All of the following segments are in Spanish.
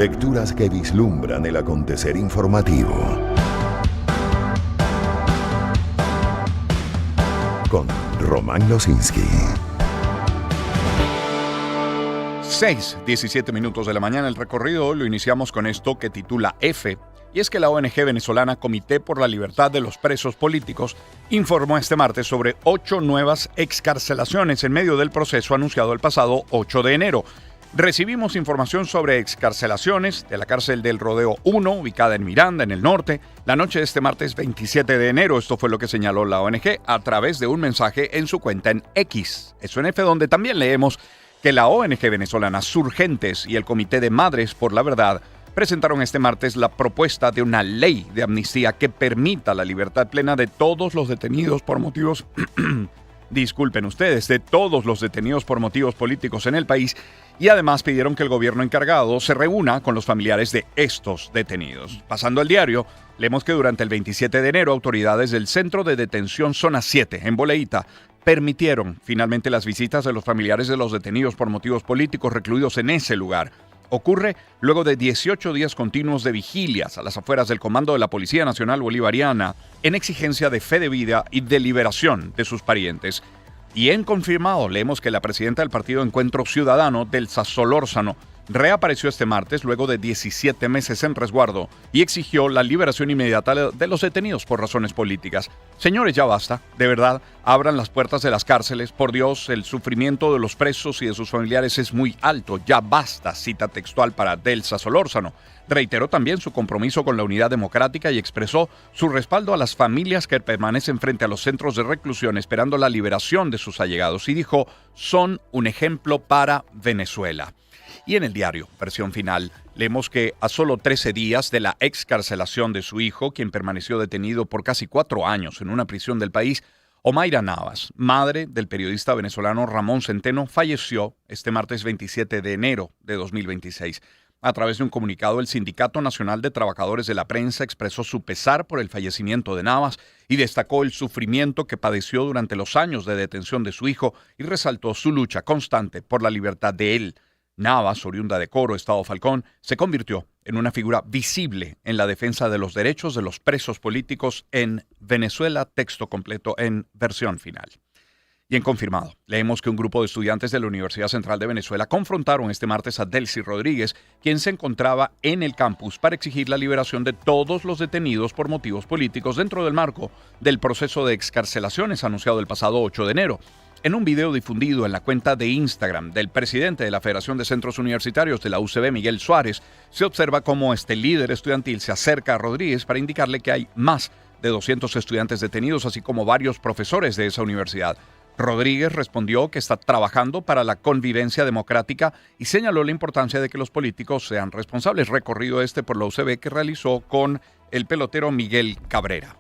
Lecturas que vislumbran el acontecer informativo. Con Román Losinski. 6:17 de la mañana. El recorrido hoy lo iniciamos con esto que titula F. Y es que la ONG venezolana Comité por la Libertad de los Presos Políticos informó este martes sobre 8 nuevas excarcelaciones en medio del proceso anunciado el pasado 8 de enero. Recibimos información sobre excarcelaciones de la cárcel del Rodeo 1, ubicada en Miranda, en el norte, la noche de este martes 27 de enero. Esto fue lo que señaló la ONG a través de un mensaje en su cuenta en X. Eso en F, donde también leemos que la ONG venezolana Surgentes y el Comité de Madres por la Verdad presentaron este martes la propuesta de una ley de amnistía que permita la libertad plena de todos los detenidos por motivos, disculpen ustedes, de todos los detenidos por motivos políticos en el país, y además pidieron que el gobierno encargado se reúna con los familiares de estos detenidos. Pasando al diario, leemos que durante el 27 de enero, autoridades del Centro de Detención Zona 7, en Boleíta, permitieron finalmente las visitas de los familiares de los detenidos por motivos políticos recluidos en ese lugar. Ocurre luego de 18 días continuos de vigilias a las afueras del comando de la Policía Nacional Bolivariana en exigencia de fe de vida y de liberación de sus parientes. Y en confirmado, leemos que la presidenta del Partido Encuentro Ciudadano, Delsa Solórzano, reapareció este martes luego de 17 meses en resguardo y exigió la liberación inmediata de los detenidos por razones políticas. Señores, ya basta, de verdad, abran las puertas de las cárceles. Por Dios, el sufrimiento de los presos y de sus familiares es muy alto. Ya basta, cita textual para Delsa Solórzano. Reiteró también su compromiso con la unidad democrática y expresó su respaldo a las familias que permanecen frente a los centros de reclusión esperando la liberación de sus allegados y dijo, son un ejemplo para Venezuela. Y en el diario, versión final, leemos que a solo 13 días de la excarcelación de su hijo, quien permaneció detenido por casi 4 años en una prisión del país, Omaira Navas, madre del periodista venezolano Ramón Centeno, falleció este martes 27 de enero de 2026. A través de un comunicado, el Sindicato Nacional de Trabajadores de la Prensa expresó su pesar por el fallecimiento de Navas y destacó el sufrimiento que padeció durante los años de detención de su hijo y resaltó su lucha constante por la libertad de él. Navas, oriunda de Coro, Estado Falcón, se convirtió en una figura visible en la defensa de los derechos de los presos políticos en Venezuela, texto completo en versión final. Y en confirmado, leemos que un grupo de estudiantes de la Universidad Central de Venezuela confrontaron este martes a Delcy Rodríguez, quien se encontraba en el campus para exigir la liberación de todos los detenidos por motivos políticos dentro del marco del proceso de excarcelaciones anunciado el pasado 8 de enero. En un video difundido en la cuenta de Instagram del presidente de la Federación de Centros Universitarios de la UCB, Miguel Suárez, se observa cómo este líder estudiantil se acerca a Rodríguez para indicarle que hay más de 200 estudiantes detenidos, así como varios profesores de esa universidad. Rodríguez respondió que está trabajando para la convivencia democrática y señaló la importancia de que los políticos sean responsables. Recorrido por la UCB que realizó con el pelotero Miguel Cabrera.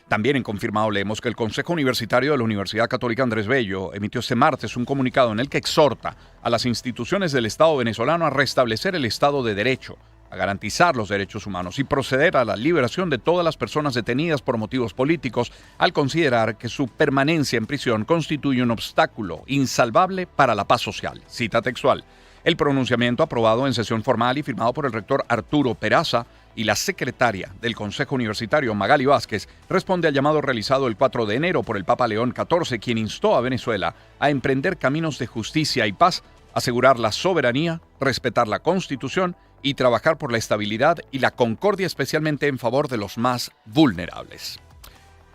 También en confirmado leemos que el Consejo Universitario de la Universidad Católica Andrés Bello emitió este martes un comunicado en el que exhorta a las instituciones del Estado venezolano a restablecer el Estado de Derecho, a garantizar los derechos humanos y proceder a la liberación de todas las personas detenidas por motivos políticos al considerar que su permanencia en prisión constituye un obstáculo insalvable para la paz social. Cita textual. El pronunciamiento aprobado en sesión formal y firmado por el rector Arturo Peraza y la secretaria del Consejo Universitario Magali Vázquez responde al llamado realizado el 4 de enero por el Papa León XIV, quien instó a Venezuela a emprender caminos de justicia y paz, asegurar la soberanía, respetar la Constitución y trabajar por la estabilidad y la concordia, especialmente en favor de los más vulnerables.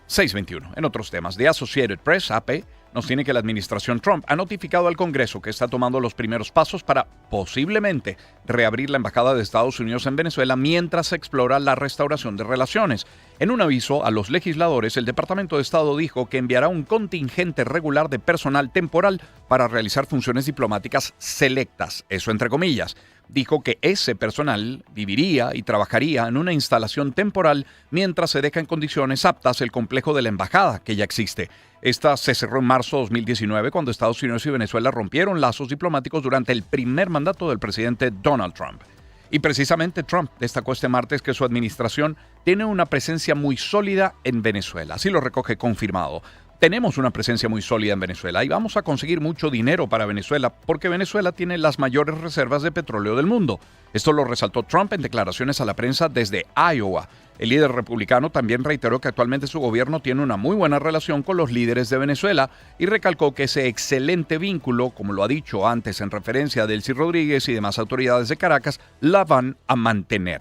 6:21. En otros temas, The Associated Press, AP, nos tiene que la administración Trump ha notificado al Congreso que está tomando los primeros pasos para posiblemente reabrir la embajada de Estados Unidos en Venezuela mientras se explora la restauración de relaciones. En un aviso a los legisladores, el Departamento de Estado dijo que enviará un contingente regular de personal temporal para realizar funciones diplomáticas selectas, eso entre comillas. Dijo que ese personal viviría y trabajaría en una instalación temporal mientras se deja en condiciones aptas el complejo de la embajada que ya existe. Esta se cerró en marzo de 2019 cuando Estados Unidos y Venezuela rompieron lazos diplomáticos durante el primer mandato del presidente Donald Trump. Y precisamente Trump destacó este martes que su administración tiene una presencia muy sólida en Venezuela. Así lo recoge confirmado. tenemos una presencia muy sólida en Venezuela y vamos a conseguir mucho dinero para Venezuela porque Venezuela tiene las mayores reservas de petróleo del mundo. Esto lo resaltó Trump en declaraciones a la prensa desde Iowa. El líder republicano también reiteró que actualmente su gobierno tiene una muy buena relación con los líderes de Venezuela y recalcó que ese excelente vínculo, como lo ha dicho antes en referencia a Delcy Rodríguez y demás autoridades de Caracas, la van a mantener.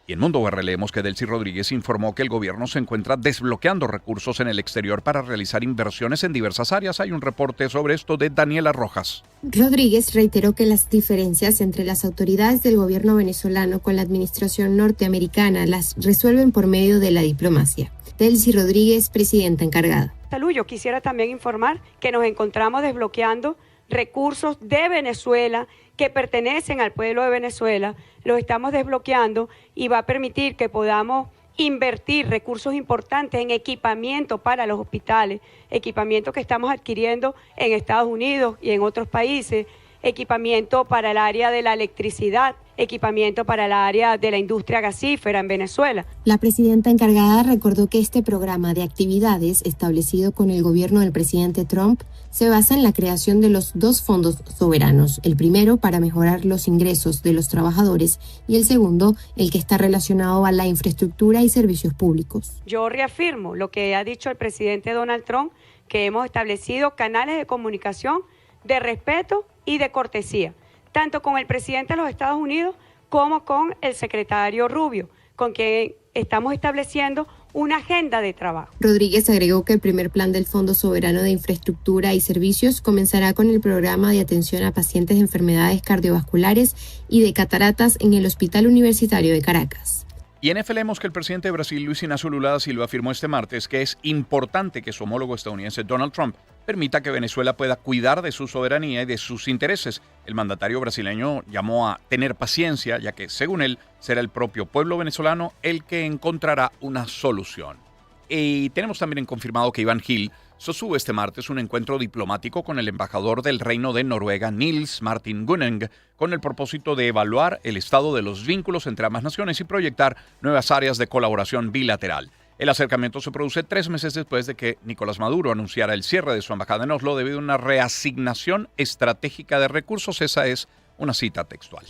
Y en Mundo BR leemos que Delcy Rodríguez informó que el gobierno se encuentra desbloqueando recursos en el exterior para realizar inversiones en diversas áreas. Hay un reporte sobre esto de Daniela Rojas. Rodríguez reiteró que las diferencias entre las autoridades del gobierno venezolano con la administración norteamericana las resuelven por medio de la diplomacia. Delcy Rodríguez, presidenta encargada. Salud, yo quisiera también informar que nos encontramos desbloqueando recursos de Venezuela que pertenecen al pueblo de Venezuela, los estamos desbloqueando y va a permitir que podamos invertir recursos importantes en equipamiento para los hospitales, equipamiento que estamos adquiriendo en Estados Unidos y en otros países, equipamiento para el área de la electricidad, equipamiento para el área de la industria gasífera en Venezuela. La presidenta encargada recordó que este programa de actividades establecido con el gobierno del presidente Trump se basa en la creación de los dos fondos soberanos, el primero para mejorar los ingresos de los trabajadores y el segundo, el que está relacionado a la infraestructura y servicios públicos. Yo reafirmo lo que ha dicho el presidente Donald Trump, que hemos establecido canales de comunicación de respeto y de cortesía, tanto con el presidente de los Estados Unidos como con el secretario Rubio, con quien estamos estableciendo una agenda de trabajo. Rodríguez agregó que el primer plan del Fondo Soberano de Infraestructura y Servicios comenzará con el programa de atención a pacientes de enfermedades cardiovasculares y de cataratas en el Hospital Universitario de Caracas. Y en F leemos que el presidente de Brasil, Luis Inácio Lula da Silva, afirmó este martes que es importante que su homólogo estadounidense Donald Trump permita que Venezuela pueda cuidar de su soberanía y de sus intereses. El mandatario brasileño llamó a tener paciencia, ya que, según él, será el propio pueblo venezolano el que encontrará una solución. Y tenemos también confirmado que Iván Gil sostuvo este martes un encuentro diplomático con el embajador del Reino de Noruega, Nils Martin Guneng, con el propósito de evaluar el estado de los vínculos entre ambas naciones y proyectar nuevas áreas de colaboración bilateral. El acercamiento se produce 3 meses después de que Nicolás Maduro anunciara el cierre de su embajada en Oslo debido a una reasignación estratégica de recursos. Esa es una cita textual.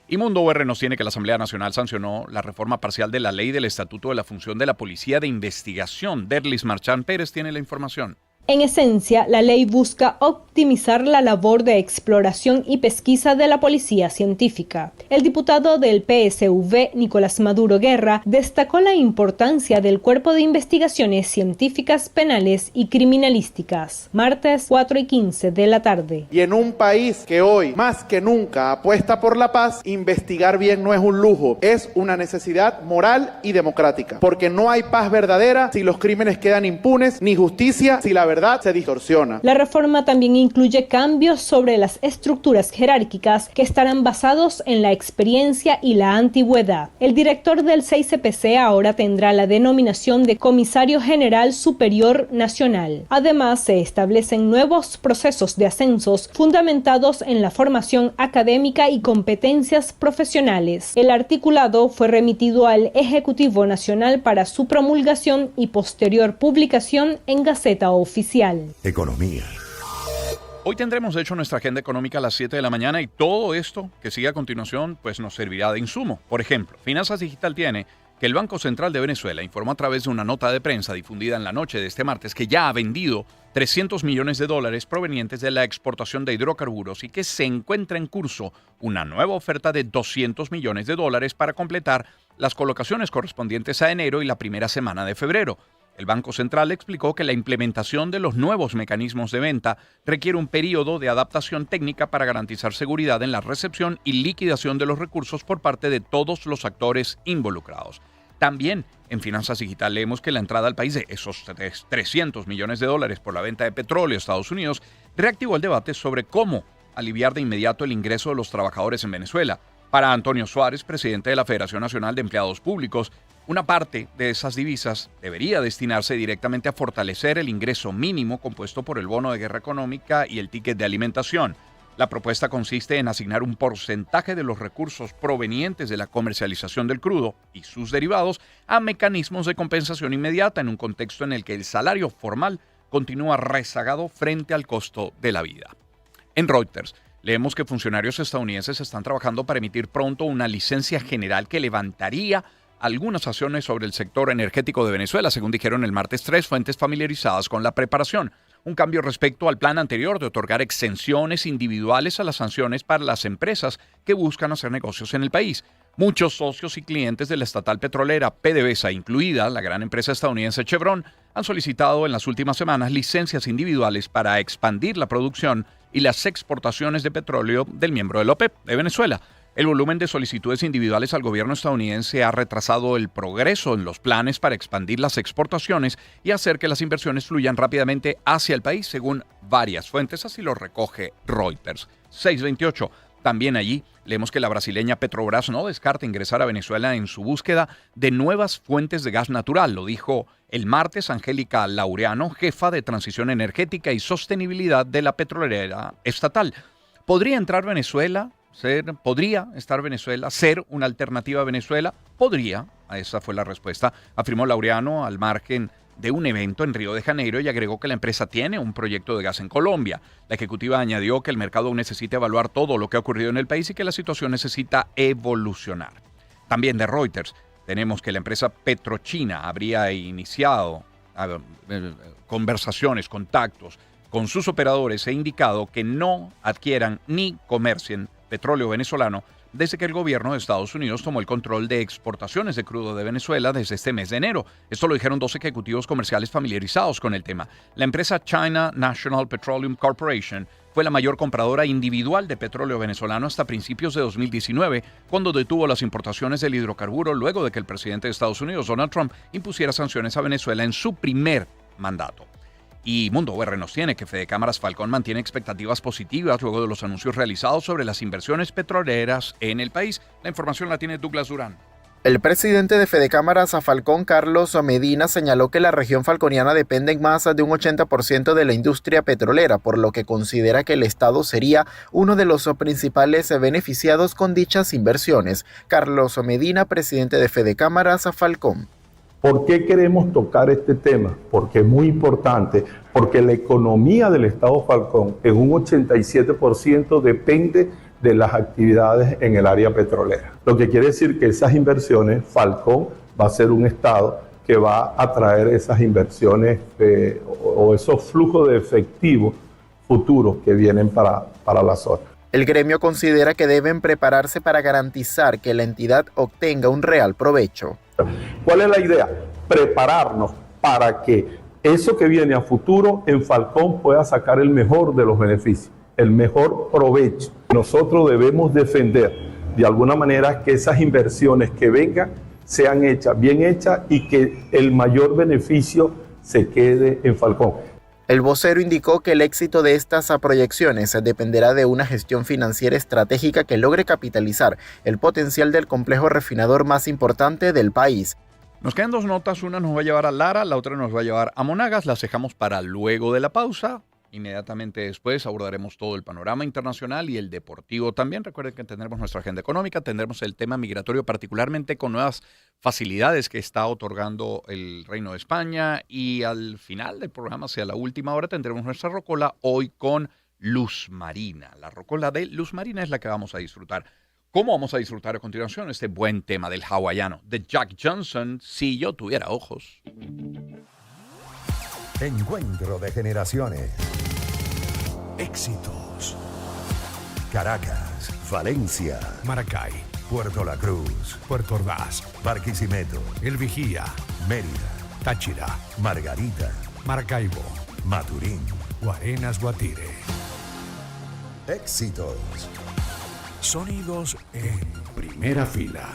Y Mundo UR nos tiene que la Asamblea Nacional sancionó la reforma parcial de la ley del Estatuto de la Función de la Policía de Investigación. Derlis Marchán Pérez tiene la información. En esencia, la ley busca optimizar la labor de exploración y pesquisa de la policía científica. El diputado del PSV, Nicolás Maduro Guerra, destacó la importancia del Cuerpo de Investigaciones Científicas Penales y Criminalísticas. Martes, 4:15 de la tarde. Y en un país que hoy, más que nunca, apuesta por la paz, investigar bien no es un lujo, es una necesidad moral y democrática. Porque no hay paz verdadera si los crímenes quedan impunes, ni justicia si la verdad se distorsiona. La reforma también incluye cambios sobre las estructuras jerárquicas que estarán basados en la experiencia y la antigüedad. El director del 6CPC ahora tendrá la denominación de Comisario General Superior Nacional. Además, se establecen nuevos procesos de ascensos fundamentados en la formación académica y competencias profesionales. El articulado fue remitido al Ejecutivo Nacional para su promulgación y posterior publicación en Gaceta Oficial. Economía. Hoy tendremos, de hecho, nuestra agenda económica a las 7 de la mañana y todo esto que sigue a continuación pues nos servirá de insumo. Por ejemplo, Finanzas Digital tiene que el Banco Central de Venezuela informó a través de una nota de prensa difundida en la noche de este martes que ya ha vendido $300 millones provenientes de la exportación de hidrocarburos y que se encuentra en curso una nueva oferta de $200 millones para completar las colocaciones correspondientes a enero y la primera semana de febrero. El Banco Central explicó que la implementación de los nuevos mecanismos de venta requiere un periodo de adaptación técnica para garantizar seguridad en la recepción y liquidación de los recursos por parte de todos los actores involucrados. También en Finanzas Digital leemos que la entrada al país de esos $300 millones por la venta de petróleo a Estados Unidos reactivó el debate sobre cómo aliviar de inmediato el ingreso de los trabajadores en Venezuela. Para Antonio Suárez, presidente de la Federación Nacional de Empleados Públicos, una parte de esas divisas debería destinarse directamente a fortalecer el ingreso mínimo compuesto por el bono de guerra económica y el ticket de alimentación. La propuesta consiste en asignar un porcentaje de los recursos provenientes de la comercialización del crudo y sus derivados a mecanismos de compensación inmediata en un contexto en el que el salario formal continúa rezagado frente al costo de la vida. En Reuters, leemos que funcionarios estadounidenses están trabajando para emitir pronto una licencia general que levantaría algunas sanciones sobre el sector energético de Venezuela, según dijeron el martes 3 fuentes familiarizadas con la preparación. Un cambio respecto al plan anterior de otorgar exenciones individuales a las sanciones para las empresas que buscan hacer negocios en el país. Muchos socios y clientes de la estatal petrolera PDVSA, incluida la gran empresa estadounidense Chevron, han solicitado en las últimas semanas licencias individuales para expandir la producción y las exportaciones de petróleo del miembro del OPEP de Venezuela. El volumen de solicitudes individuales al gobierno estadounidense ha retrasado el progreso en los planes para expandir las exportaciones y hacer que las inversiones fluyan rápidamente hacia el país, según varias fuentes, así lo recoge Reuters. 628. También allí leemos que la brasileña Petrobras no descarta ingresar a Venezuela en su búsqueda de nuevas fuentes de gas natural. Lo dijo el martes Angélica Laureano, jefa de Transición Energética y Sostenibilidad de la petrolera estatal. ¿Podría estar Venezuela ser una alternativa a Venezuela? Podría, esa fue la respuesta, afirmó Laureano al margen de un evento en Río de Janeiro y agregó que la empresa tiene un proyecto de gas en Colombia. La ejecutiva añadió que el mercado aún necesita evaluar todo lo que ha ocurrido en el país y que la situación necesita evolucionar. También de Reuters, tenemos que la empresa Petrochina habría iniciado conversaciones, contactos con sus operadores e indicado que no adquieran ni comercien petróleo venezolano desde que el gobierno de Estados Unidos tomó el control de exportaciones de crudo de Venezuela desde este mes de enero. Esto lo dijeron 2 ejecutivos comerciales familiarizados con el tema. La empresa China National Petroleum Corporation fue la mayor compradora individual de petróleo venezolano hasta principios de 2019, cuando detuvo las importaciones del hidrocarburo luego de que el presidente de Estados Unidos, Donald Trump, impusiera sanciones a Venezuela en su primer mandato. Y Mundo UR nos tiene que Fede Cámaras Falcón mantiene expectativas positivas luego de los anuncios realizados sobre las inversiones petroleras en el país. La información la tiene Douglas Durán. El presidente de Fede Cámaras Falcón, Carlos Medina, señaló que la región falconiana depende en más de un 80% de la industria petrolera, por lo que considera que el Estado sería uno de los principales beneficiados con dichas inversiones. Carlos Medina, presidente de Fede Cámaras Falcón. ¿Por qué queremos tocar este tema? Porque es muy importante, porque la economía del Estado Falcón en un 87% depende de las actividades en el área petrolera. Lo que quiere decir que esas inversiones, Falcón va a ser un Estado que va a traer esas inversiones o esos flujos de efectivo futuros que vienen para la zona. El gremio considera que deben prepararse para garantizar que la entidad obtenga un real provecho. ¿Cuál es la idea? Prepararnos para que eso que viene a futuro en Falcón pueda sacar el mejor de los beneficios, el mejor provecho. Nosotros debemos defender de alguna manera que esas inversiones que vengan sean hechas, bien hechas y que el mayor beneficio se quede en Falcón. El vocero indicó que el éxito de estas proyecciones dependerá de una gestión financiera estratégica que logre capitalizar el potencial del complejo refinador más importante del país. Nos quedan 2 notas, una nos va a llevar a Lara, la otra nos va a llevar a Monagas, las dejamos para luego de la pausa. Inmediatamente después abordaremos todo el panorama internacional y el deportivo también. Recuerden que tendremos nuestra agenda económica, tendremos el tema migratorio, particularmente con nuevas facilidades que está otorgando el Reino de España. Y al final del programa, hacia la última hora, tendremos nuestra rocola hoy con Luz Marina. La rocola de Luz Marina es la que vamos a disfrutar. ¿Cómo vamos a disfrutar a continuación este buen tema del hawaiano de Jack Johnson, Si yo tuviera ojos? Encuentro de generaciones. Éxitos. Caracas, Valencia, Maracay, Puerto La Cruz, Puerto Ordaz, Barquisimeto, El Vigía, Mérida, Táchira, Margarita, Maracaibo, Maturín. Guarenas, Guatire. Éxitos. Sonidos en primera fila.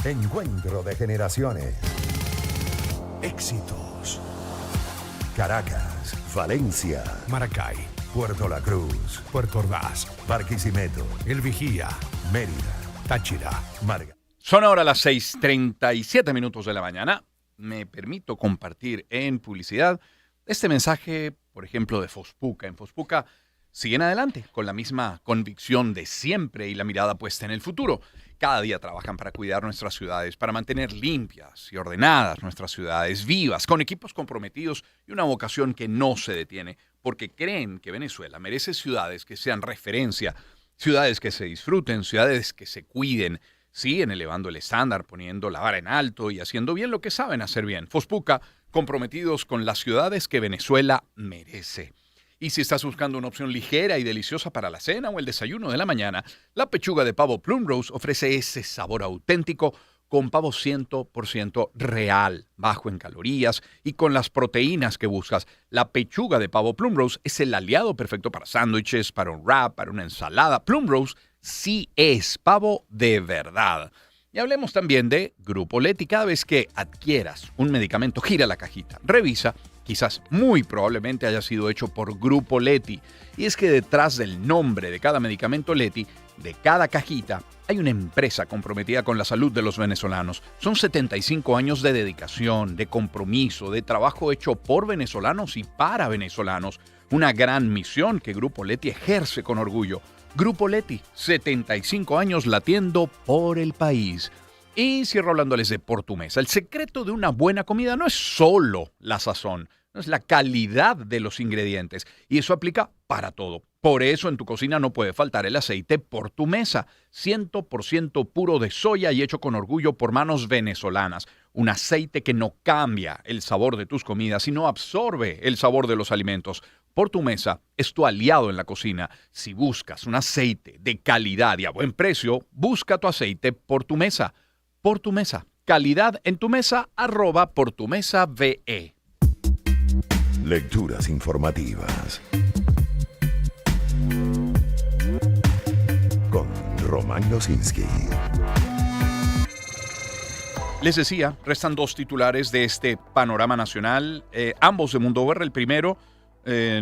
Encuentro de generaciones. Éxitos. Caracas, Valencia, Maracay, Puerto La Cruz, Puerto Ordaz, Barquisimeto, El Vigía, Mérida, Táchira. Marga. Son ahora las 6:37 minutos de la mañana. Me permito compartir en publicidad este mensaje, por ejemplo, de Fospuca. En Fospuca siguen adelante con la misma convicción de siempre y la mirada puesta en el futuro. Cada día trabajan para cuidar nuestras ciudades, para mantener limpias y ordenadas nuestras ciudades, vivas, con equipos comprometidos y una vocación que no se detiene, porque creen que Venezuela merece ciudades que sean referencia, ciudades que se disfruten, ciudades que se cuiden. Siguen elevando el estándar, poniendo la vara en alto y haciendo bien lo que saben hacer bien. Fospuca, comprometidos con las ciudades que Venezuela merece. Y si estás buscando una opción ligera y deliciosa para la cena o el desayuno de la mañana, la pechuga de pavo Plum Rose ofrece ese sabor auténtico con pavo 100% real, bajo en calorías y con las proteínas que buscas. La pechuga de pavo Plum Rose es el aliado perfecto para sándwiches, para un wrap, para una ensalada. Plum Rose sí es pavo de verdad. Y hablemos también de Grupo Leti. Cada vez que adquieras un medicamento, gira la cajita, revisa. Quizás muy probablemente haya sido hecho por Grupo Leti. Y es que detrás del nombre de cada medicamento Leti, de cada cajita, hay una empresa comprometida con la salud de los venezolanos. Son 75 años de dedicación, de compromiso, de trabajo hecho por venezolanos y para venezolanos. Una gran misión que Grupo Leti ejerce con orgullo. Grupo Leti, 75 años latiendo por el país. Y cierro hablándoles de Por Tu Mesa. El secreto de una buena comida no es solo la sazón, no es la calidad de los ingredientes. Y eso aplica para todo. Por eso en tu cocina no puede faltar el aceite Por Tu Mesa, 100% puro de soya y hecho con orgullo por manos venezolanas. Un aceite que no cambia el sabor de tus comidas, sino absorbe el sabor de los alimentos. Por Tu Mesa es tu aliado en la cocina. Si buscas un aceite de calidad y a buen precio, busca tu aceite Por Tu Mesa. Por Tu Mesa. Calidad en tu mesa, @portumesa.ve. Lecturas informativas. Con Román Losinski. Les decía, restan dos titulares de este panorama nacional, ambos de Mundo VR. El primero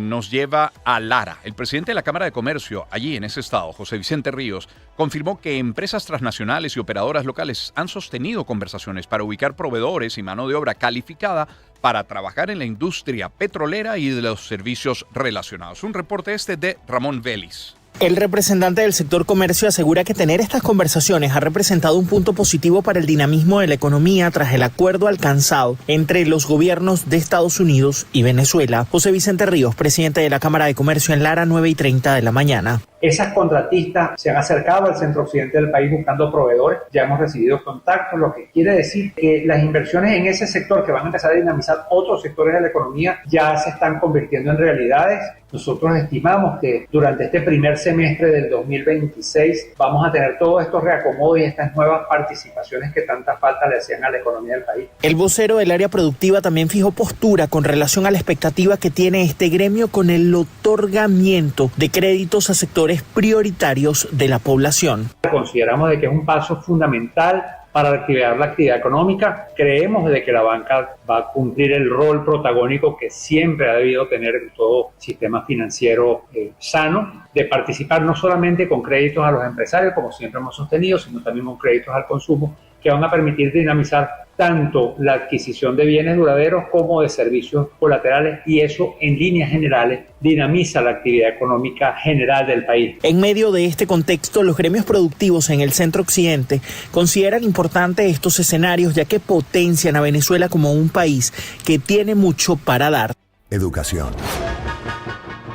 nos lleva a Lara. El presidente de la Cámara de Comercio, allí en ese estado, José Vicente Ríos, confirmó que empresas transnacionales y operadoras locales han sostenido conversaciones para ubicar proveedores y mano de obra calificada para trabajar en la industria petrolera y de los servicios relacionados. Un reporte de Ramón Vélez. El representante del sector comercio asegura que tener estas conversaciones ha representado un punto positivo para el dinamismo de la economía tras el acuerdo alcanzado entre los gobiernos de Estados Unidos y Venezuela. José Vicente Ríos, presidente de la Cámara de Comercio en Lara, 9:30 de la mañana. Esas contratistas se han acercado al centro occidente del país buscando proveedores. Ya hemos recibido contactos, lo que quiere decir que las inversiones en ese sector que van a empezar a dinamizar otros sectores de la economía ya se están convirtiendo en realidades. Nosotros estimamos que durante este primer semestre del 2026 vamos a tener todos estos reacomodos y estas nuevas participaciones que tanta falta le hacían a la economía del país. El vocero del área productiva también fijó postura con relación a la expectativa que tiene este gremio con el otorgamiento de créditos a sectores prioritarios de la población. Consideramos de que es un paso fundamental para reactivar la actividad económica. Creemos de que la banca va a cumplir el rol protagónico que siempre ha debido tener en todo sistema financiero sano, de participar no solamente con créditos a los empresarios, como siempre hemos sostenido, sino también con créditos al consumo, que van a permitir dinamizar tanto la adquisición de bienes duraderos como de servicios colaterales, y eso en líneas generales dinamiza la actividad económica general del país. En medio de este contexto, los gremios productivos en el centro occidente consideran importantes estos escenarios, ya que potencian a Venezuela como un país que tiene mucho para dar. Educación.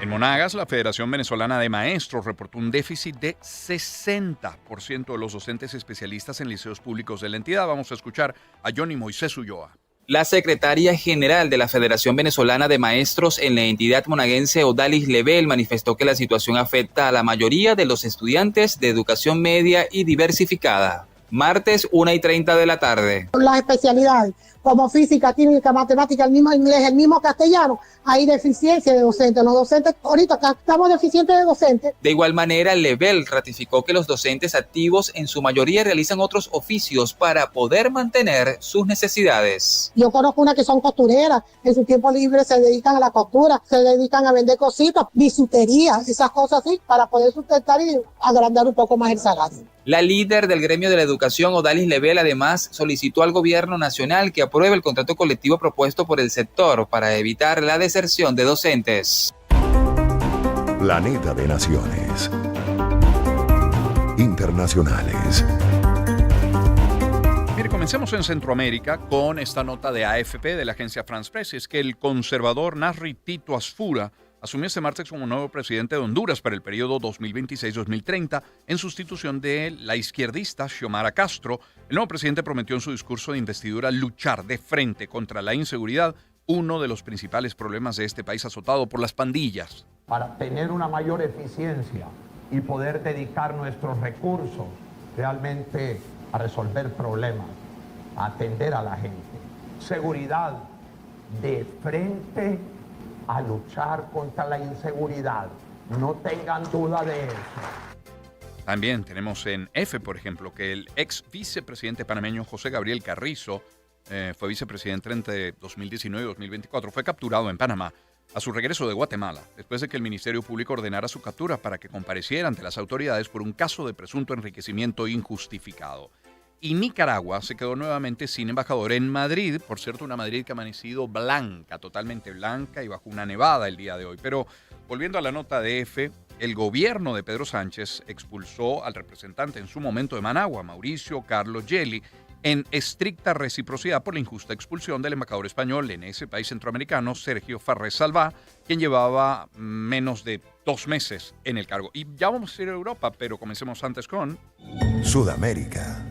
En Monagas, la Federación Venezolana de Maestros reportó un déficit de 60% de los docentes especialistas en liceos públicos de la entidad. Vamos a escuchar a Johnny Moisés Ulloa. La secretaria general de la Federación Venezolana de Maestros en la entidad monaguense, Odalis Lebel, manifestó que la situación afecta a la mayoría de los estudiantes de educación media y diversificada. Martes, 1:30 de la tarde. Las especialidades, como física, química, matemática, el mismo inglés, el mismo castellano, hay deficiencia de docentes. Los docentes, ahorita acá estamos deficientes de docentes. De igual manera, Lebel ratificó que los docentes activos en su mayoría realizan otros oficios para poder mantener sus necesidades. Yo conozco unas que son costureras, en su tiempo libre se dedican a la costura, se dedican a vender cositas, bisutería, esas cosas así, para poder sustentar y agrandar un poco más el salario. La líder del gremio de la educación, Odalis Lebel, además solicitó al gobierno nacional que apruebe el contrato colectivo propuesto por el sector para evitar la deserción de docentes. Planeta de Naciones. Internacionales. Mire, comencemos en Centroamérica con esta nota de AFP de la agencia France Press. Es que el conservador Nasri Tito Asfura asumió este martes como nuevo presidente de Honduras para el periodo 2026-2030 en sustitución de la izquierdista Xiomara Castro. El nuevo presidente prometió en su discurso de investidura luchar de frente contra la inseguridad, uno de los principales problemas de este país azotado por las pandillas. Para tener una mayor eficiencia y poder dedicar nuestros recursos realmente a resolver problemas, a atender a la gente. Seguridad de frente a luchar contra la inseguridad. No tengan duda de eso. También tenemos en F, por ejemplo, que el ex vicepresidente panameño José Gabriel Carrizo fue vicepresidente entre 2019 y 2024. Fue capturado en Panamá a su regreso de Guatemala, después de que el Ministerio Público ordenara su captura para que compareciera ante las autoridades por un caso de presunto enriquecimiento injustificado. Y Nicaragua se quedó nuevamente sin embajador en Madrid, por cierto, una Madrid que ha amanecido blanca, totalmente blanca y bajo una nevada el día de hoy. Pero volviendo a la nota de F, el gobierno de Pedro Sánchez expulsó al representante en su momento de Managua, Mauricio Carlos Gelli, en estricta reciprocidad por la injusta expulsión del embajador español en ese país centroamericano, Sergio Farrés Salvá, quien llevaba menos de 2 meses en el cargo. Y ya vamos a ir a Europa, pero comencemos antes con Sudamérica.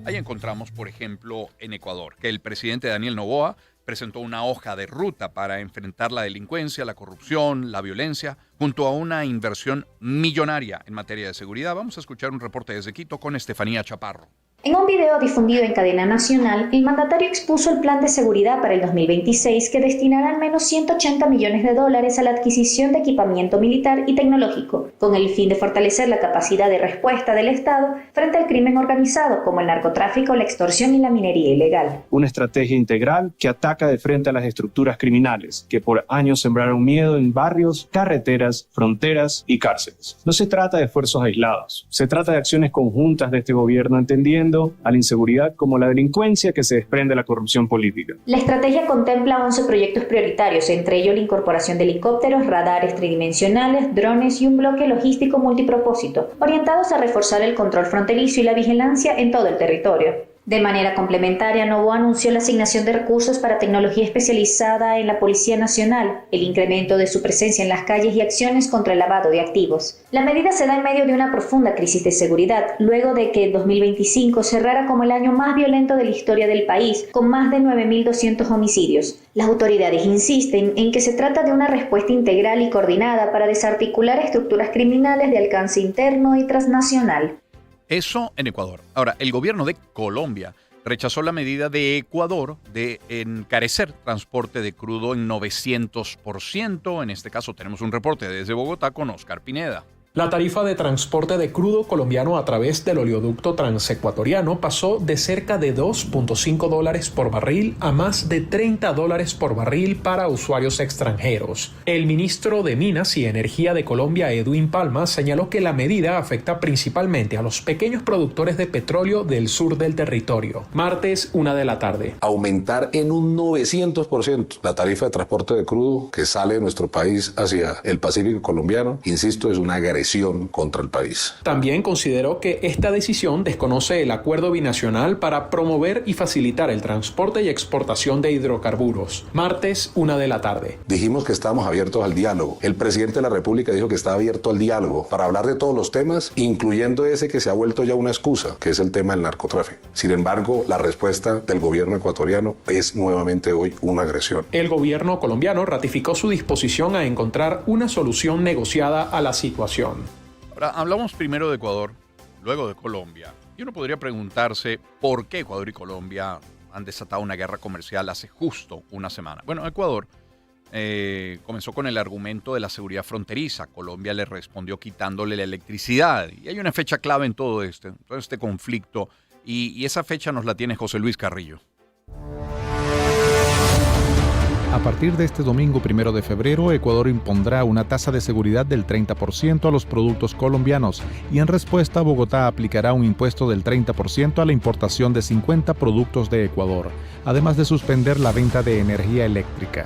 Ahí encontramos, por ejemplo, en Ecuador, que el presidente Daniel Noboa presentó una hoja de ruta para enfrentar la delincuencia, la corrupción, la violencia, junto a una inversión millonaria en materia de seguridad. Vamos a escuchar un reporte desde Quito con Estefanía Chaparro. En un video difundido en cadena nacional, el mandatario expuso el plan de seguridad para el 2026 que destinará al menos $180 millones a la adquisición de equipamiento militar y tecnológico, con el fin de fortalecer la capacidad de respuesta del Estado frente al crimen organizado como el narcotráfico, la extorsión y la minería ilegal. Una estrategia integral que ataca de frente a las estructuras criminales, que por años sembraron miedo en barrios, carreteras, fronteras y cárceles. No se trata de esfuerzos aislados, se trata de acciones conjuntas de este gobierno entendiendo a la inseguridad como la delincuencia que se desprende de la corrupción política. La estrategia contempla 11 proyectos prioritarios, entre ellos la incorporación de helicópteros, radares tridimensionales, drones y un bloque logístico multipropósito, orientados a reforzar el control fronterizo y la vigilancia en todo el territorio. De manera complementaria, Noboa anunció la asignación de recursos para tecnología especializada en la Policía Nacional, el incremento de su presencia en las calles y acciones contra el lavado de activos. La medida se da en medio de una profunda crisis de seguridad, luego de que el 2025 cerrara como el año más violento de la historia del país, con más de 9.200 homicidios. Las autoridades insisten en que se trata de una respuesta integral y coordinada para desarticular estructuras criminales de alcance interno y transnacional. Eso en Ecuador. Ahora, el gobierno de Colombia rechazó la medida de Ecuador de encarecer transporte de crudo en 900%. En este caso tenemos un reporte desde Bogotá con Oscar Pineda. La tarifa de transporte de crudo colombiano a través del oleoducto transecuatoriano pasó de cerca de $2.5 por barril a más de $30 por barril para usuarios extranjeros. El ministro de Minas y Energía de Colombia, Edwin Palma, señaló que la medida afecta principalmente a los pequeños productores de petróleo del sur del territorio. Martes, 1 de la tarde. Aumentar en un 900% la tarifa de transporte de crudo que sale de nuestro país hacia el Pacífico colombiano, insisto, es una agresión contra el país. También consideró que esta decisión desconoce el acuerdo binacional para promover y facilitar el transporte y exportación de hidrocarburos. Martes, 1 de la tarde. Dijimos que estábamos abiertos al diálogo. El presidente de la República dijo que estaba abierto al diálogo para hablar de todos los temas, incluyendo ese que se ha vuelto ya una excusa, que es el tema del narcotráfico. Sin embargo, la respuesta del gobierno ecuatoriano es nuevamente hoy una agresión. El gobierno colombiano ratificó su disposición a encontrar una solución negociada a la situación. Ahora, hablamos primero de Ecuador, luego de Colombia. Y uno podría preguntarse por qué Ecuador y Colombia han desatado una guerra comercial hace justo una semana. Bueno, Ecuador comenzó con el argumento de la seguridad fronteriza. Colombia le respondió quitándole la electricidad. Y hay una fecha clave en todo este conflicto. Y esa fecha nos la tiene José Luis Carrillo. A partir de este domingo 1 de febrero, Ecuador impondrá una tasa de seguridad del 30% a los productos colombianos y en respuesta Bogotá aplicará un impuesto del 30% a la importación de 50 productos de Ecuador, además de suspender la venta de energía eléctrica.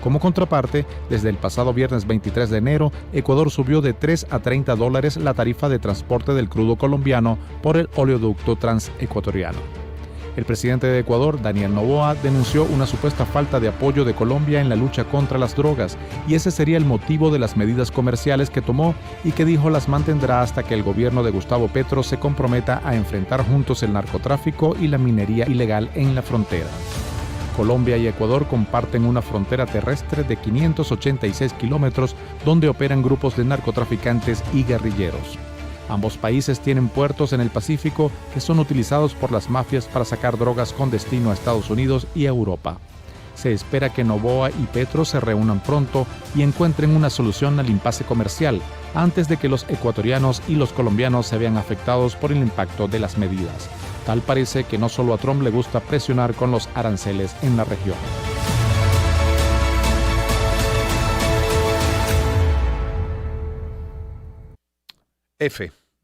Como contraparte, desde el pasado viernes 23 de enero, Ecuador subió de 3 a 30 dólares la tarifa de transporte del crudo colombiano por el oleoducto transecuatoriano. El presidente de Ecuador, Daniel Noboa, denunció una supuesta falta de apoyo de Colombia en la lucha contra las drogas, y ese sería el motivo de las medidas comerciales que tomó y que dijo las mantendrá hasta que el gobierno de Gustavo Petro se comprometa a enfrentar juntos el narcotráfico y la minería ilegal en la frontera. Colombia y Ecuador comparten una frontera terrestre de 586 kilómetros donde operan grupos de narcotraficantes y guerrilleros. Ambos países tienen puertos en el Pacífico que son utilizados por las mafias para sacar drogas con destino a Estados Unidos y a Europa. Se espera que Noboa y Petro se reúnan pronto y encuentren una solución al impasse comercial antes de que los ecuatorianos y los colombianos se vean afectados por el impacto de las medidas. Tal parece que no solo a Trump le gusta presionar con los aranceles en la región.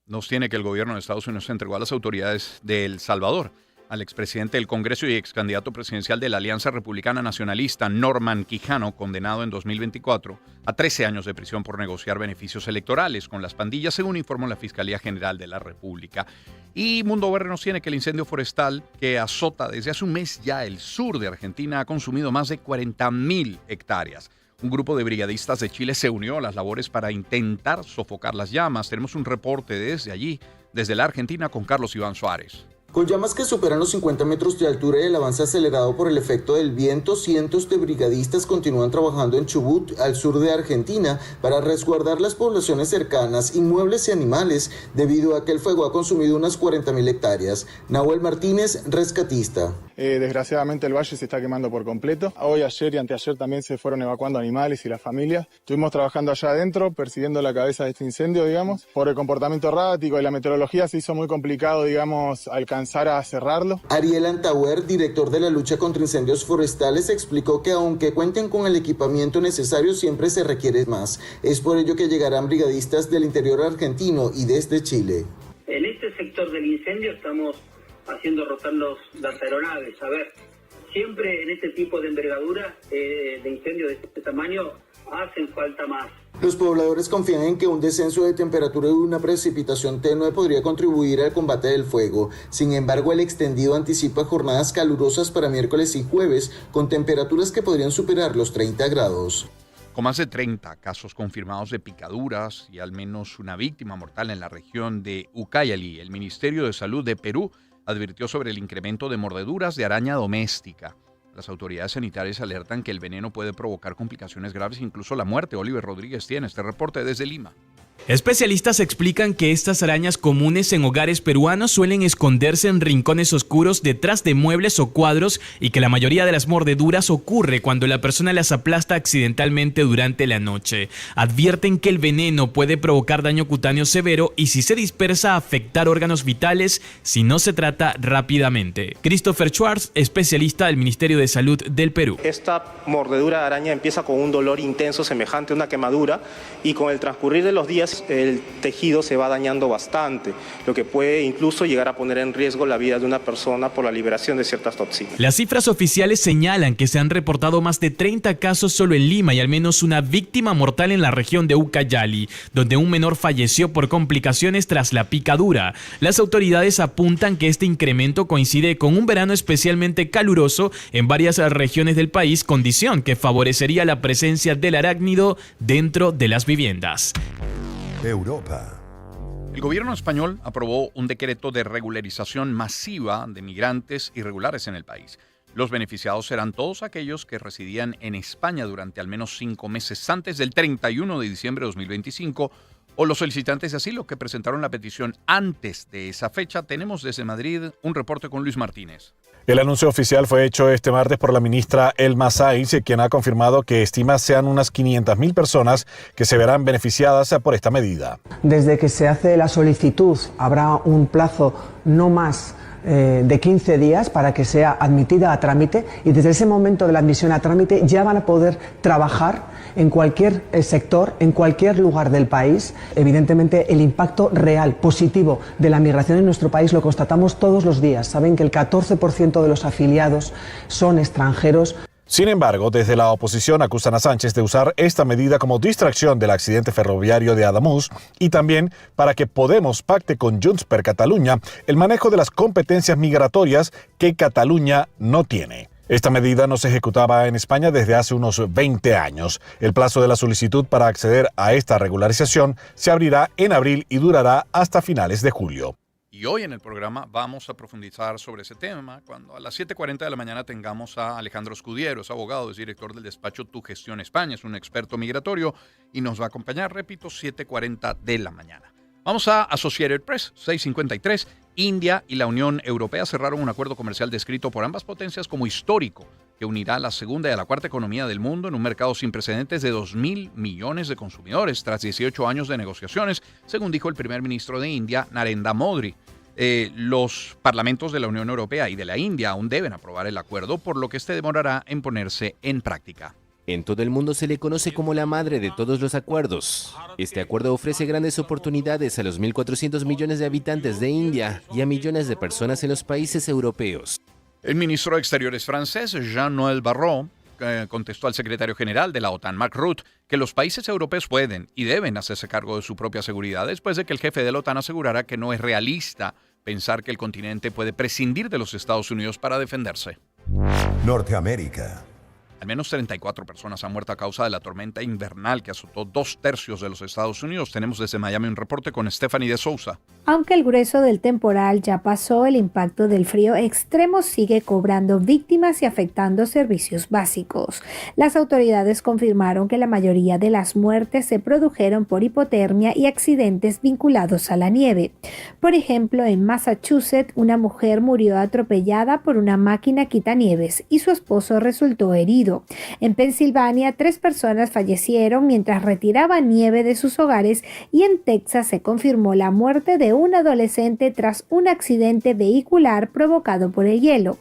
Nos tiene que el gobierno de Estados Unidos entregó a las autoridades de El Salvador al expresidente del Congreso y excandidato presidencial de la Alianza Republicana Nacionalista, Norman Quijano, condenado en 2024 a 13 años de prisión por negociar beneficios electorales con las pandillas, según informó la Fiscalía General de la República. Y Mundo Verde nos tiene que el incendio forestal que azota desde hace un mes ya el sur de Argentina ha consumido más de 40.000 hectáreas. Un grupo de brigadistas de Chile se unió a las labores para intentar sofocar las llamas. Tenemos un reporte desde allí, desde la Argentina, con Carlos Iván Suárez. Con llamas que superan los 50 metros de altura y el avance acelerado por el efecto del viento, cientos de brigadistas continúan trabajando en Chubut, al sur de Argentina, para resguardar las poblaciones cercanas, inmuebles y animales, debido a que el fuego ha consumido unas 40.000 hectáreas. Nahuel Martínez, rescatista. Desgraciadamente el valle se está quemando por completo. Hoy, ayer y anteayer también se fueron evacuando animales y las familias. Estuvimos trabajando allá adentro, persiguiendo la cabeza de este incendio, digamos. Por el comportamiento errático y la meteorología se hizo muy complicado, digamos, alcanzar a cerrarlo. Ariel Antauer, director de la lucha contra incendios forestales, explicó que aunque cuenten con el equipamiento necesario, siempre se requiere más. Es por ello que llegarán brigadistas del interior argentino y desde Chile. En este sector del incendio estamos haciendo rotar las aeronaves. A ver, siempre en este tipo de envergadura de incendio de este tamaño hacen falta más. Los pobladores confían en que un descenso de temperatura y una precipitación tenue podría contribuir al combate del fuego. Sin embargo, el extendido anticipa jornadas calurosas para miércoles y jueves, con temperaturas que podrían superar los 30 grados. Con más de 30 casos confirmados de picaduras y al menos una víctima mortal en la región de Ucayali, el Ministerio de Salud de Perú advirtió sobre el incremento de mordeduras de araña doméstica. Las autoridades sanitarias alertan que el veneno puede provocar complicaciones graves, incluso la muerte. Oliver Rodríguez tiene este reporte desde Lima. Especialistas explican que estas arañas comunes en hogares peruanos suelen esconderse en rincones oscuros detrás de muebles o cuadros y que la mayoría de las mordeduras ocurre cuando la persona las aplasta accidentalmente durante la noche. Advierten que el veneno puede provocar daño cutáneo severo y si se dispersa afectar órganos vitales si no se trata rápidamente. Christopher Schwartz, especialista del Ministerio de Salud del Perú. Esta mordedura de araña empieza con un dolor intenso semejante a una quemadura y con el transcurrir de los días el tejido se va dañando bastante, lo que puede incluso llegar a poner en riesgo la vida de una persona por la liberación de ciertas toxinas. Las cifras oficiales señalan que se han reportado más de 30 casos solo en Lima y al menos una víctima mortal en la región de Ucayali, donde un menor falleció por complicaciones tras la picadura. Las autoridades apuntan que este incremento coincide con un verano especialmente caluroso en varias regiones del país, condición que favorecería la presencia del arácnido dentro de las viviendas. Europa. El gobierno español aprobó un decreto de regularización masiva de migrantes irregulares en el país. Los beneficiados serán todos aquellos que residían en España durante al menos 5 meses antes del 31 de diciembre de 2025 o los solicitantes de asilo que presentaron la petición antes de esa fecha. Tenemos desde Madrid un reporte con Luis Martínez. El anuncio oficial fue hecho este martes por la ministra Elma Sáiz, quien ha confirmado que estima sean unas 500.000 personas que se verán beneficiadas por esta medida. Desde que se hace la solicitud habrá un plazo no más de 15 días para que sea admitida a trámite, y desde ese momento de la admisión a trámite ya van a poder trabajar en cualquier sector, en cualquier lugar del país. Evidentemente el impacto real, positivo de la migración en nuestro país lo constatamos todos los días. Saben que el 14% de los afiliados son extranjeros. Sin embargo, desde la oposición acusan a Sánchez de usar esta medida como distracción del accidente ferroviario de Ademús y también para que Podemos pacte con Junts per Catalunya el manejo de las competencias migratorias que Cataluña no tiene. Esta medida no se ejecutaba en España desde hace unos 20 años. El plazo de la solicitud para acceder a esta regularización se abrirá en abril y durará hasta finales de julio. Y hoy en el programa vamos a profundizar sobre ese tema cuando a las 7:40 de la mañana tengamos a Alejandro Escudiero, es abogado, es director del despacho Tu Gestión España, es un experto migratorio y nos va a acompañar, repito, 7:40 de la mañana. Vamos a Associated Press, 6:53. India y la Unión Europea cerraron un acuerdo comercial descrito por ambas potencias como histórico, que unirá la segunda y a la cuarta economía del mundo en un mercado sin precedentes de 2.000 millones de consumidores tras 18 años de negociaciones, según dijo el primer ministro de India, Narendra Modi. Los parlamentos de la Unión Europea y de la India aún deben aprobar el acuerdo, por lo que este demorará en ponerse en práctica. En todo el mundo se le conoce como la madre de todos los acuerdos. Este acuerdo ofrece grandes oportunidades a los 1.400 millones de habitantes de India y a millones de personas en los países europeos. El ministro de Exteriores francés, Jean-Noël Barrot, contestó al secretario general de la OTAN, Mark Rutte, que los países europeos pueden y deben hacerse cargo de su propia seguridad después de que el jefe de la OTAN asegurara que no es realista pensar que el continente puede prescindir de los Estados Unidos para defenderse. Norteamérica. Al menos 34 personas han muerto a causa de la tormenta invernal que azotó 2/3 de los Estados Unidos. Tenemos desde Miami un reporte con Stephanie de Sousa. Aunque el grueso del temporal ya pasó, el impacto del frío extremo sigue cobrando víctimas y afectando servicios básicos. Las autoridades confirmaron que la mayoría de las muertes se produjeron por hipotermia y accidentes vinculados a la nieve. Por ejemplo, en Massachusetts, una mujer murió atropellada por una máquina quitanieves y su esposo resultó herido. En Pensilvania, 3 personas fallecieron mientras retiraban nieve de sus hogares, y en Texas se confirmó la muerte de un adolescente tras un accidente vehicular provocado por el hielo.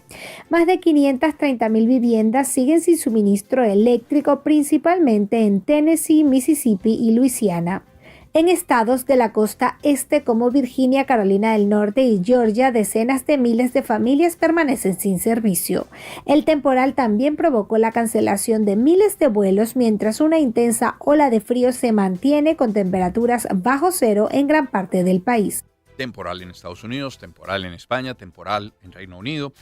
Más de 530,000 viviendas siguen sin suministro eléctrico, principalmente en Tennessee, Mississippi y Luisiana. En estados de la costa este como Virginia, Carolina del Norte y Georgia, decenas de miles de familias permanecen sin servicio. El temporal también provocó la cancelación de miles de vuelos, mientras una intensa ola de frío se mantiene con temperaturas bajo cero en gran parte del país. Temporal en Estados Unidos, temporal en España, temporal en Reino Unido.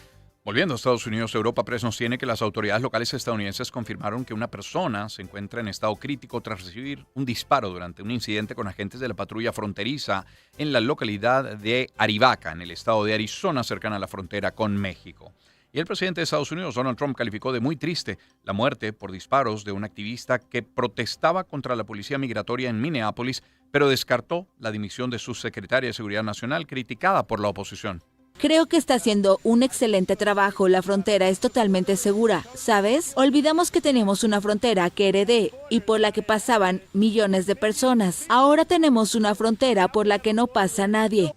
Volviendo a Estados Unidos, Europa Press nos tiene que las autoridades locales estadounidenses confirmaron que una persona se encuentra en estado crítico tras recibir un disparo durante un incidente con agentes de la patrulla fronteriza en la localidad de Arivaca, en el estado de Arizona, cercana a la frontera con México. Y el presidente de Estados Unidos, Donald Trump, calificó de muy triste la muerte por disparos de un activista que protestaba contra la policía migratoria en Minneapolis, pero descartó la dimisión de su secretaria de Seguridad Nacional, criticada por la oposición. Creo que está haciendo un excelente trabajo. La frontera es totalmente segura, ¿sabes? Olvidamos que tenemos una frontera que heredé y por la que pasaban millones de personas. Ahora tenemos una frontera por la que no pasa nadie.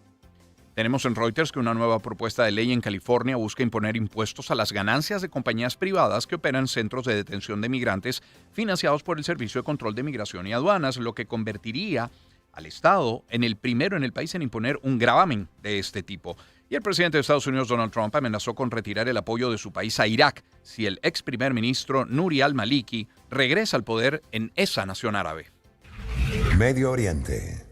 Tenemos en Reuters que una nueva propuesta de ley en California busca imponer impuestos a las ganancias de compañías privadas que operan centros de detención de migrantes financiados por el Servicio de Control de Migración y Aduanas, lo que convertiría al Estado en el primero en el país en imponer un gravamen de este tipo. Y el presidente de Estados Unidos, Donald Trump, amenazó con retirar el apoyo de su país a Irak si el ex primer ministro Nouri al-Maliki regresa al poder en esa nación árabe. Medio Oriente.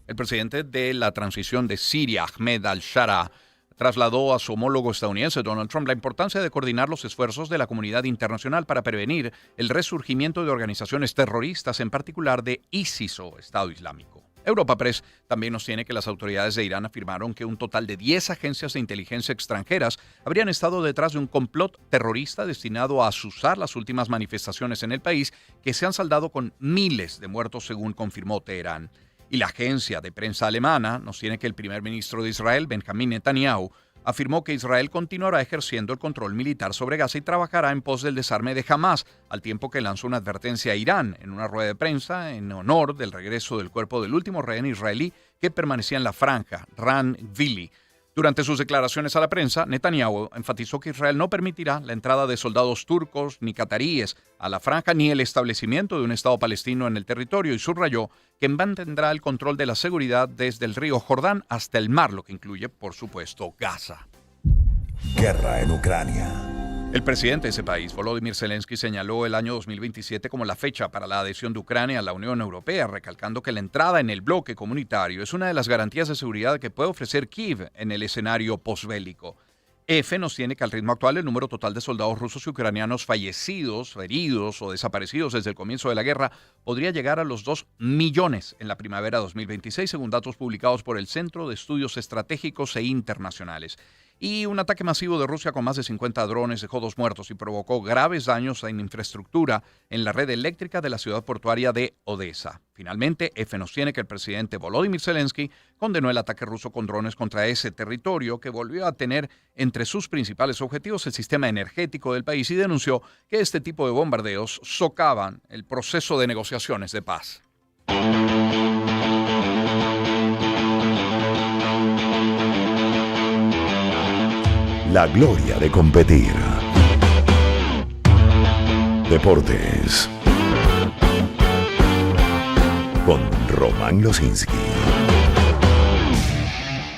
El presidente de la transición de Siria, Ahmed al-Shara, trasladó a su homólogo estadounidense, Donald Trump, la importancia de coordinar los esfuerzos de la comunidad internacional para prevenir el resurgimiento de organizaciones terroristas, en particular de ISIS o Estado Islámico. Europa Press también nos tiene que las autoridades de Irán afirmaron que un total de 10 agencias de inteligencia extranjeras habrían estado detrás de un complot terrorista destinado a azuzar las últimas manifestaciones en el país, que se han saldado con miles de muertos, según confirmó Teherán. Y la agencia de prensa alemana nos tiene que el primer ministro de Israel, Benjamín Netanyahu, afirmó que Israel continuará ejerciendo el control militar sobre Gaza y trabajará en pos del desarme de Hamás, al tiempo que lanzó una advertencia a Irán en una rueda de prensa en honor del regreso del cuerpo del último rehén israelí que permanecía en la franja, Ran Vili. Durante sus declaraciones a la prensa, Netanyahu enfatizó que Israel no permitirá la entrada de soldados turcos ni cataríes a la franja ni el establecimiento de un Estado palestino en el territorio y subrayó que mantendrá el control de la seguridad desde el río Jordán hasta el mar, lo que incluye, por supuesto, Gaza. Guerra en Ucrania. El presidente de ese país, Volodymyr Zelensky, señaló el año 2027 como la fecha para la adhesión de Ucrania a la Unión Europea, recalcando que la entrada en el bloque comunitario es una de las garantías de seguridad que puede ofrecer Kiev en el escenario posbélico. EFE nos tiene que al ritmo actual el número total de soldados rusos y ucranianos fallecidos, heridos o desaparecidos desde el comienzo de la guerra podría llegar a los 2 millones en la primavera 2026, según datos publicados por el Centro de Estudios Estratégicos e Internacionales. Y un ataque masivo de Rusia con más de 50 drones dejó 2 muertos y provocó graves daños en infraestructura en la red eléctrica de la ciudad portuaria de Odessa. Finalmente, EFE nos tiene que el presidente Volodymyr Zelensky condenó el ataque ruso con drones contra ese territorio que volvió a tener entre sus principales objetivos el sistema energético del país y denunció que este tipo de bombardeos socavan el proceso de negociaciones de paz. La gloria de competir. Deportes. Con Román Losinski.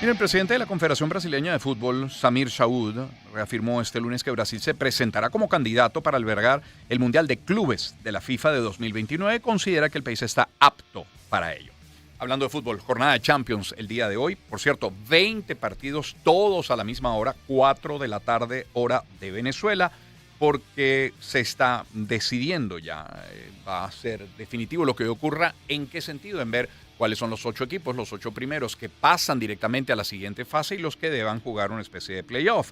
Mira, el presidente de la Confederación Brasileña de Fútbol, Samir Saud, reafirmó este lunes que Brasil se presentará como candidato para albergar el Mundial de Clubes de la FIFA de 2029. Considera que el país está apto para ello. Hablando de fútbol, jornada de Champions el día de hoy. Por cierto, 20 partidos, todos a la misma hora, 4 de la tarde, hora de Venezuela, porque se está decidiendo ya. Va a ser definitivo lo que ocurra. ¿En qué sentido? En ver cuáles son los 8 equipos, los 8 primeros que pasan directamente a la siguiente fase y los que deban jugar una especie de playoff.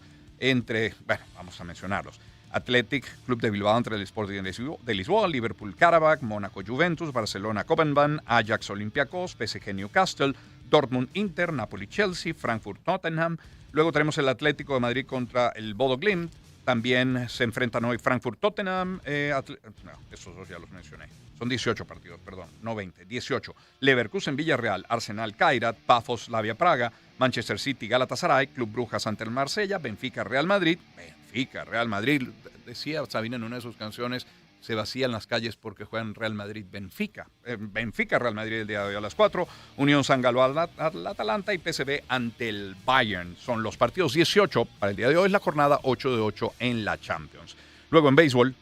Vamos a mencionarlos. Athletic Club de Bilbao entre el Sporting de Lisboa, Liverpool Karabakh, Mónaco Juventus, Barcelona Copenhagen, Ajax Olympiacos, PSG Newcastle, Dortmund Inter, Napoli Chelsea, Frankfurt Tottenham. Luego tenemos el Atlético de Madrid contra el Bodo Glimt. También se enfrentan hoy Frankfurt Tottenham. Esos dos ya los mencioné. Son 18 partidos, perdón, no 20, 18. Leverkusen Villarreal, Arsenal Kairat, Pafos Slavia Praga, Manchester City Galatasaray, Club Brujas ante el Marsella, Benfica Real Madrid. Real Madrid, decía Sabina en una de sus canciones, se vacían las calles porque juegan Real Madrid-Benfica. Benfica-Real Madrid el día de hoy a las 4, Unión San Galo al Atalanta y PSV ante el Bayern. Son los partidos 18 para el día de hoy, la jornada 8 de 8 en la Champions. Luego en béisbol,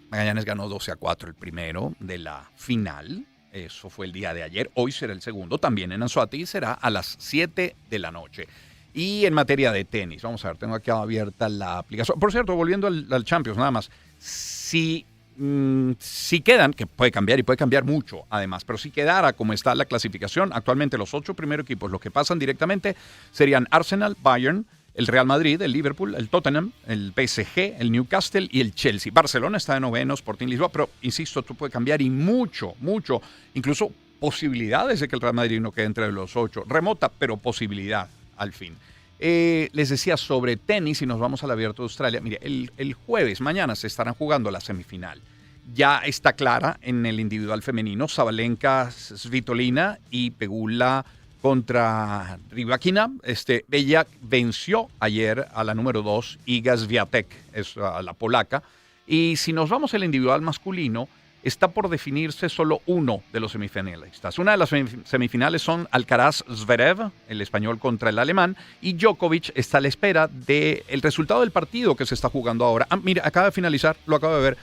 Magallanes ganó 12-4 el primero de la final. Eso fue el día de ayer. Hoy será el segundo, también en Anzoátegui, será a las 7 de la noche. Y en materia de tenis, vamos a ver, tengo aquí abierta la aplicación. Por cierto, volviendo al Champions, nada más, si quedan, que puede cambiar y puede cambiar mucho además, pero si quedara como está la clasificación, actualmente los 8 primeros equipos, los que pasan directamente serían Arsenal, Bayern, el Real Madrid, el Liverpool, el Tottenham, el PSG, el Newcastle y el Chelsea. Barcelona está de noveno, Sporting Lisboa, pero insisto, esto puede cambiar y mucho, incluso posibilidades de que el Real Madrid no quede entre los 8. Remota, pero posibilidad. Al fin. Les decía sobre tenis y nos vamos al Abierto de Australia. Mire, el jueves, mañana, se estarán jugando la semifinal. Ya está clara en el individual femenino, Sabalenka Svitolina y Pegula contra Rybakina. Ella venció ayer a la número 2, Iga Swiatek, es la polaca. Y si nos vamos al individual masculino, está por definirse solo uno de los semifinalistas. Una de las semifinales son Alcaraz-Zverev, el español contra el alemán, y Djokovic está a la espera del resultado del partido que se está jugando ahora. Mira, acaba de finalizar, lo acabo de ver,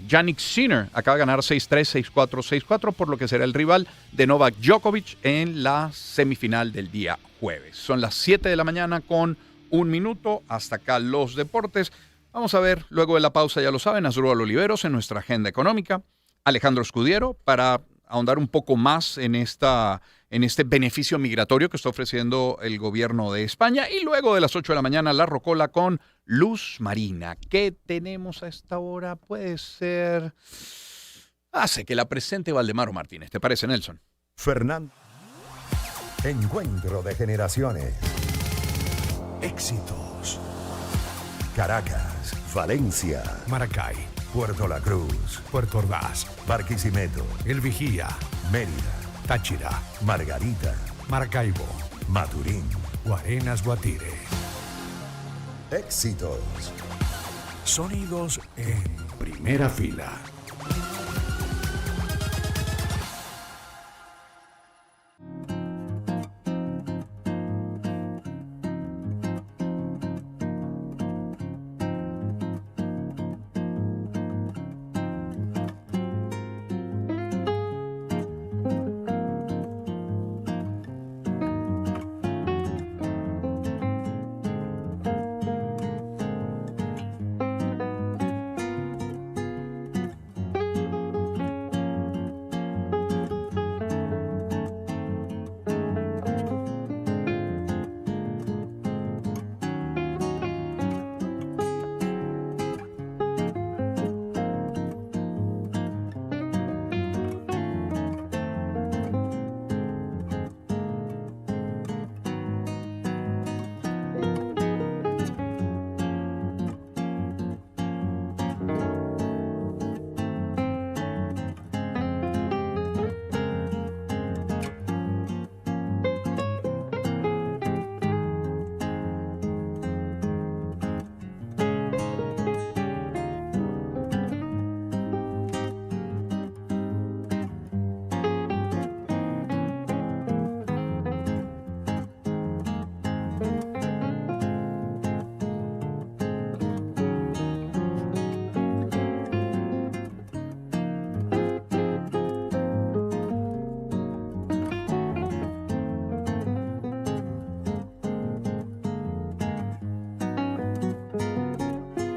Jannik Sinner, acaba de ganar 6-3, 6-4, 6-4, por lo que será el rival de Novak Djokovic en la semifinal del día jueves. Son las 7 de la mañana con 1 minuto, hasta acá los deportes. Vamos a ver, luego de la pausa, ya lo saben, Asdrúbal Oliveros en nuestra agenda económica, Alejandro Escudiero para ahondar un poco más en este beneficio migratorio que está ofreciendo el gobierno de España, y luego de las 8 de la mañana La Rocola con Luz Marina. ¿Qué tenemos a esta hora? Puede ser hace que la presente Valdemaro Martínez. ¿Te parece, Nelson? Fernando. Encuentro de generaciones. Éxitos. Caracas, Valencia, Maracay, Puerto La Cruz, Puerto Ordaz, Barquisimeto, El Vigía, Mérida, Táchira, Margarita, Maracaibo, Maturín. Guarenas, Guatire. Éxitos. Sonidos en primera fila.